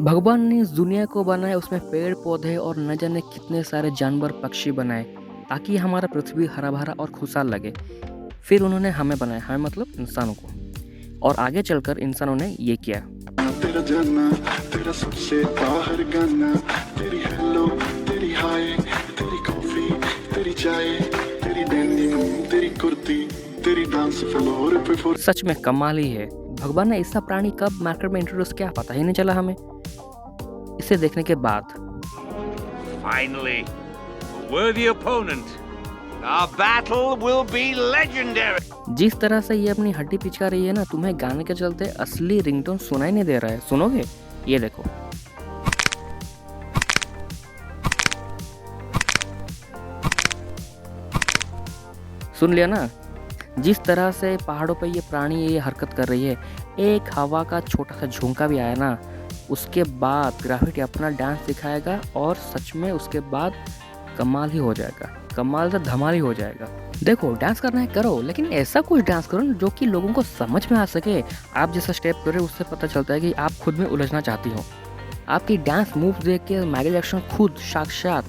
भगवान ने इस दुनिया को बनाया, उसमें पेड़ पौधे और न जाने कितने सारे जानवर पक्षी बनाए ताकि हमारा पृथ्वी हरा भरा और खुशहाल लगे। फिर उन्होंने हमें बनाया, हमें मतलब इंसानों को, और आगे चलकर इंसानों ने ये किया। तेरा जाना, तेरा सबसे बाहर गाना, तेरी हेलो, तेरी हाय, तेरी कॉफी, तेरी चाय, तेरी डेनिम, तेरी कुर्ती, तेरी डांस फ्लोर पे सच में कमाल ही है। भगवान ने ऐसा प्राणी कब मार्केट में इंट्रोड्यूस किया पता ही नहीं चला हमें। इसे देखने के बाद Finally, a worthy opponent. Our battle will be legendary. जिस तरह से ये अपनी हड्डी पिचका रही है ना, तुम्हें गाने के चलते असली रिंगटोन सुनाई नहीं दे रहा है। सुनोगे? ये देखो। सुन लिया ना? जिस तरह से पहाड़ों पे ये प्राणी ये हरकत कर रही है, एक हवा का छोटा सा झोंका भी आया ना, उसके बाद ग्राफिटी अपना डांस दिखाएगा और सच में उसके बाद कमाल ही हो जाएगा। कमाल से धमाल ही हो जाएगा। देखो, डांस करना है करो, लेकिन ऐसा कुछ डांस करो जो कि लोगों को समझ में आ सके। आप जैसा स्टेप करें उससे पता चलता है कि आप खुद में उलझना चाहती हो। आपकी डांस मूव देख के माइकल जैक्सन खुद साक्षात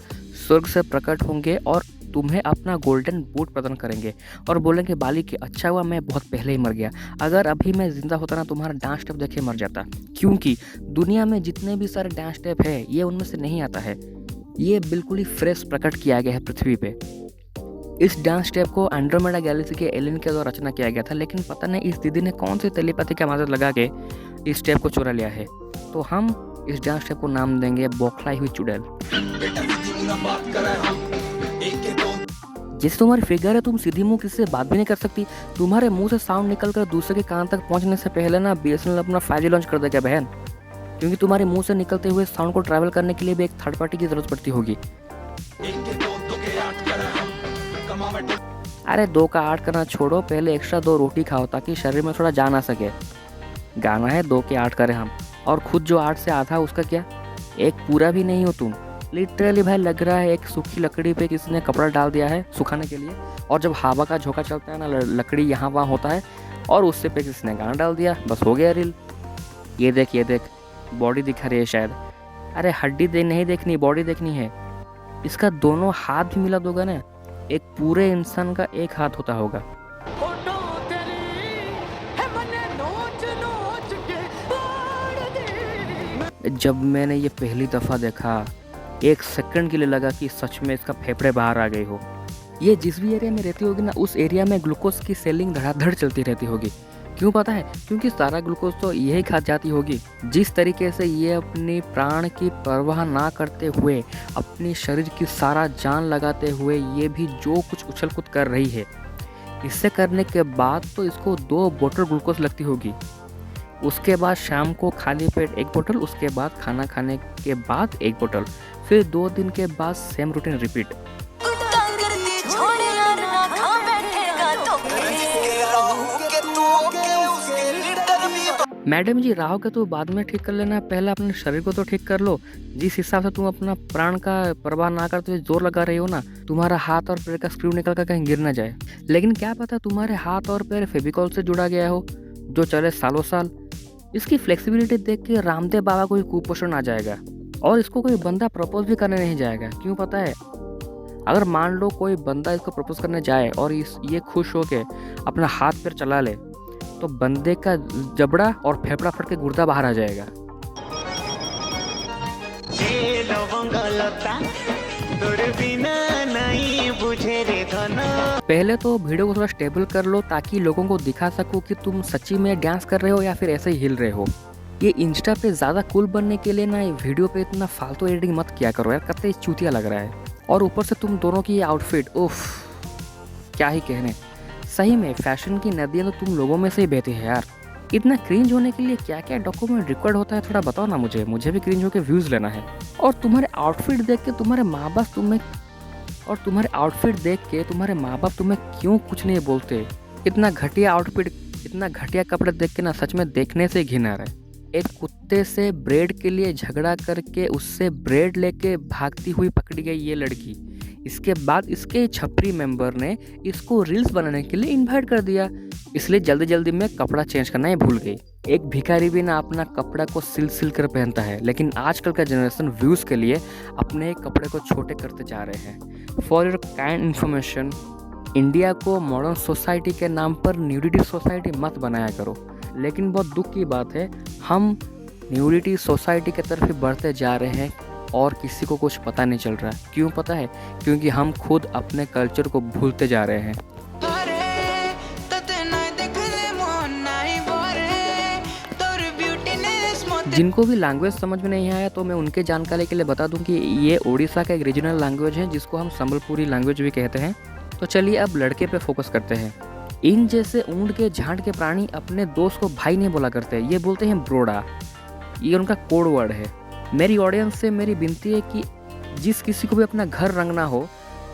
स्वर्ग से प्रकट होंगे और तुम्हें अपना गोल्डन बूट प्रदान करेंगे और बोलेंगे, बाली कि अच्छा हुआ मैं बहुत पहले ही मर गया। अगर अभी मैं जिंदा होता ना, तुम्हारा डांस स्टेप देखे मर जाता। क्योंकि दुनिया में जितने भी सारे डांस स्टेप है ये उनमें से नहीं आता है। ये बिल्कुल ही फ्रेश प्रकट किया गया है पृथ्वी पे। इस डांस स्टेप को एंड्रोमेडा गैलेक्सी के एलियन के द्वारा रचना किया गया था, लेकिन पता नहीं इस दीदी ने कौन सी टेलीपैथी का मदद लगा के इस स्टेप को चुरा लिया है। तो हम इस डांस स्टेप को नाम देंगे बौखलाई हुई चुड़ैल। जैसे तुम्हारी फिगर है, तुम सीधी मुंह किसी से बात भी नहीं कर सकती। तुम्हारे मुंह से साउंड निकलकर दूसरे के कान तक पहुंचने से पहले ना बीएसएनएल अपना 5G लॉन्च कर देगा बहन। क्योंकि तुम्हारे मुंह से निकलते हुए साउंड को ट्रैवल करने के लिए भी एक थर्ड पार्टी की जरूरत पड़ती होगी। अरे 2 का 8 करना छोड़ो, पहले एक्स्ट्रा 2 रोटी खाओ ताकि शरीर में थोड़ा जान आ सके। गाना है 2 के 8 करें हम, और खुद जो 8 से आधा उसका क्या, एक पूरा भी नहीं हो तुम। लिटरली भाई लग रहा है एक सूखी लकड़ी पे किसी ने कपड़ा डाल दिया है सुखाने के लिए, और जब हवा का झोंका चलता है ना, लकड़ी यहाँ वहाँ होता है और उससे पे किसी ने गाना डाल दिया, बस हो गया रील। ये देख बॉडी दिखा रही है शायद। अरे हड्डी नहीं देखनी, बॉडी देखनी है। इसका दोनों हाथ भी मिला दोगा ना, एक पूरे इंसान का एक हाथ होता होगा। जब मैंने ये पहली दफ़ा देखा, 1 सेकंड के लिए लगा कि सच में इसका फेफड़े बाहर आ गए हो। ये जिस भी एरिया में रहती होगी ना, उस एरिया में ग्लूकोज की सेलिंग धड़ाधड़ चलती रहती होगी। क्यों पता है? क्योंकि सारा ग्लूकोज तो यही खा जाती होगी। जिस तरीके से ये अपनी प्राण की परवाह ना करते हुए, अपनी शरीर की सारा जान लगाते हुए ये भी जो कुछ उछल कूद कर रही है, इससे करने के बाद तो इसको 2 बोतल ग्लूकोज लगती होगी। उसके बाद शाम को खाली पेट 1 बोतल, उसके बाद खाना खाने के बाद 1 बोतल, फिर 2 दिन के बाद सेम रूटीन रिपीट। मैडम जी, राहु के तो बाद में ठीक कर लेना, पहले अपने शरीर को तो ठीक कर लो। जिस हिसाब से तुम अपना प्राण का परवाह ना करते हुए जोर लगा रही हो ना, तुम्हारा हाथ और पैर का स्क्रू निकल कर कहीं गिर ना जाए। लेकिन क्या पता तुम्हारे हाथ और पैर फेविकॉल से जुड़ा गया हो जो चले सालों साल। इसकी फ्लेक्सिबिलिटी देख के रामदेव बाबा को ही कुपोषण आ जाएगा और इसको कोई बंदा प्रपोज भी करने नहीं जाएगा। क्यों पता है? अगर मान लो कोई बंदा इसको प्रपोज करने जाए और ये खुश हो के अपना हाथ पैर चला ले, तो बंदे का जबड़ा और फेफड़ा फट के गुर्दा बाहर आ जाएगा। पहले तो वीडियो को थोड़ा स्टेबल कर लो ताकि लोगों को दिखा सको कि तुम सच्ची में डांस कर रहे हो या फिर ऐसे ही हिल रहे हो। ये इंस्टा पे ज़्यादा कूल बनने के लिए ना, ये वीडियो पे इतना फालतू एडिटिंग मत किया करो यार, कतई चूतिया लग रहा है। और ऊपर से तुम दोनों की ये आउटफिट, उफ, क्या ही कहने। सही में फैशन की नदियाँ तो तुम लोगों में से ही बहती है यार। इतना क्रिंज होने के लिए क्या क्या डॉक्यूमेंट रिकॉर्ड होता है, थोड़ा बताओ ना मुझे भी क्रिंज होकर व्यूज़ लेना है। और तुम्हारे आउटफिट देख के तुम्हारे माँ बाप तुम्हें क्यों कुछ नहीं बोलते? इतना घटिया आउटफिट, इतना घटिया कपड़े देख के ना सच में देखने से घिन आ रहा है। एक कुत्ते से ब्रेड के लिए झगड़ा करके उससे ब्रेड लेके भागती हुई पकड़ी गई ये लड़की। इसके बाद इसके छपरी मेंबर ने इसको रील्स बनाने के लिए इनवाइट कर दिया। इसलिए जल्दी जल्दी में कपड़ा चेंज करना ही भूल गई। एक भिखारी भी ना अपना कपड़ा को सिल सिल कर पहनता है, लेकिन आजकल का जनरेशन व्यूज़ के लिए अपने कपड़े को छोटे करते जा रहे हैं। For your kind information, India को मॉडर्न सोसाइटी के नाम पर न्यूडिटी सोसाइटी मत बनाया करो। लेकिन बहुत दुख की बात है, हम न्यूडिटी सोसाइटी की तरफ ही बढ़ते जा रहे हैं और किसी को कुछ पता नहीं चल रहा है। क्यों पता है? क्योंकि हम खुद अपने कल्चर को भूलते जा रहे हैं। जिनको भी लैंग्वेज समझ में नहीं आया तो मैं उनके जानकारी के लिए बता दूं कि ये ओडिशा का एक रीजनल लैंग्वेज है जिसको हम संबलपुरी लैंग्वेज भी कहते हैं। तो चलिए अब लड़के पे फोकस करते हैं। इन जैसे ऊंट के झाड़ के प्राणी अपने दोस्त को भाई नहीं बोला करते, ये बोलते हैं ब्रोडा। ये उनका कोड वर्ड है। मेरी ऑडियंस से मेरी विनती है कि जिस किसी को भी अपना घर रंगना हो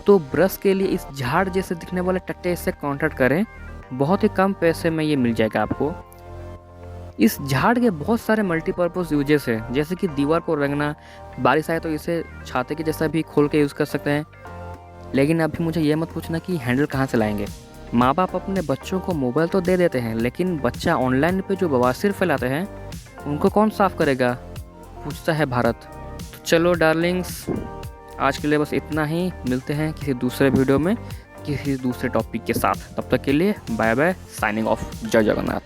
तो ब्रश के लिए इस झाड़ जैसे दिखने वाले टट्टे से कॉन्टैक्ट करें। बहुत ही कम पैसे में ये मिल जाएगा आपको। इस झाड़ के बहुत सारे मल्टीपर्पज़ यूजेस हैं, जैसे कि दीवार को रंगना, बारिश आए तो इसे छाते के जैसा भी खोल के यूज़ कर सकते हैं। लेकिन अभी मुझे ये मत पूछना कि हैंडल कहाँ से लाएंगे। माँ बाप अपने बच्चों को मोबाइल तो दे देते हैं, लेकिन बच्चा ऑनलाइन पे जो बवासीर फैलाते हैं उनको कौन साफ़ करेगा, पूछता है भारत। तो चलो डार्लिंग्स, आज के लिए बस इतना ही। मिलते हैं किसी दूसरे वीडियो में किसी दूसरे टॉपिक के साथ। तब तक के लिए बाय बाय, साइनिंग ऑफ। जय जगन्नाथ।